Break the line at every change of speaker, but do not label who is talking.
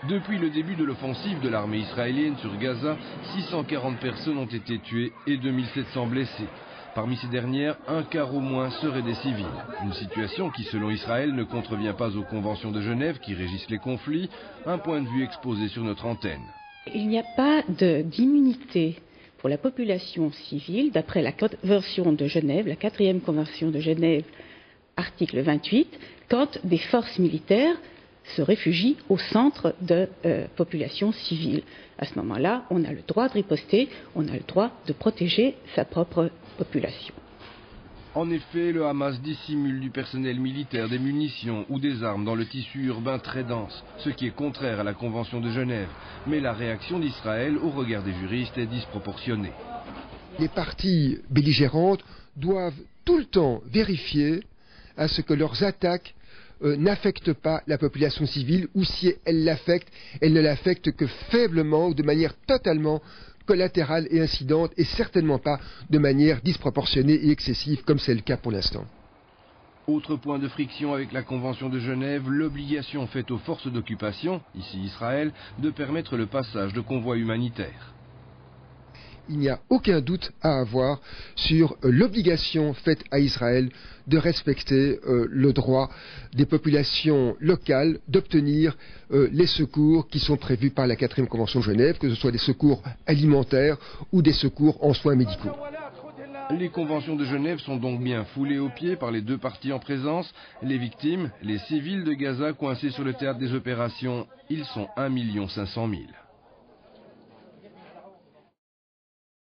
Depuis le début de l'offensive de l'armée israélienne sur Gaza, 640 personnes ont été tuées et 2700 blessées. Parmi ces dernières, un quart au moins seraient des civils. Une situation qui, selon Israël, ne contrevient pas aux conventions de Genève qui régissent les conflits, un point de vue exposé sur notre antenne.
Il n'y a pas d'immunité pour la population civile, d'après la Convention de Genève, la 4e Convention de Genève, article 28, quand des forces militaires se réfugient au centre de population civile. À ce moment-là, on a le droit de riposter, on a le droit de protéger sa propre population.
En effet, le Hamas dissimule du personnel militaire, des munitions ou des armes dans le tissu urbain très dense, ce qui est contraire à la Convention de Genève. Mais la réaction d'Israël, au regard des juristes, est disproportionnée.
Les parties belligérantes doivent tout le temps vérifier à ce que leurs attaques n'affectent pas la population civile, ou si elles l'affectent, elles ne l'affectent que faiblement ou de manière totalement collatérale et incidente, et certainement pas de manière disproportionnée et excessive comme c'est le cas pour l'instant.
Autre point de friction avec la Convention de Genève, l'obligation faite aux forces d'occupation, ici Israël, de permettre le passage de convois humanitaires.
Il n'y a aucun doute à avoir sur l'obligation faite à Israël de respecter le droit des populations locales d'obtenir les secours qui sont prévus par la 4e Convention de Genève, que ce soit des secours alimentaires ou des secours en soins médicaux.
Les conventions de Genève sont donc bien foulées aux pieds par les deux parties en présence. Les victimes, les civils de Gaza coincés sur le théâtre des opérations, ils sont 1 500 000.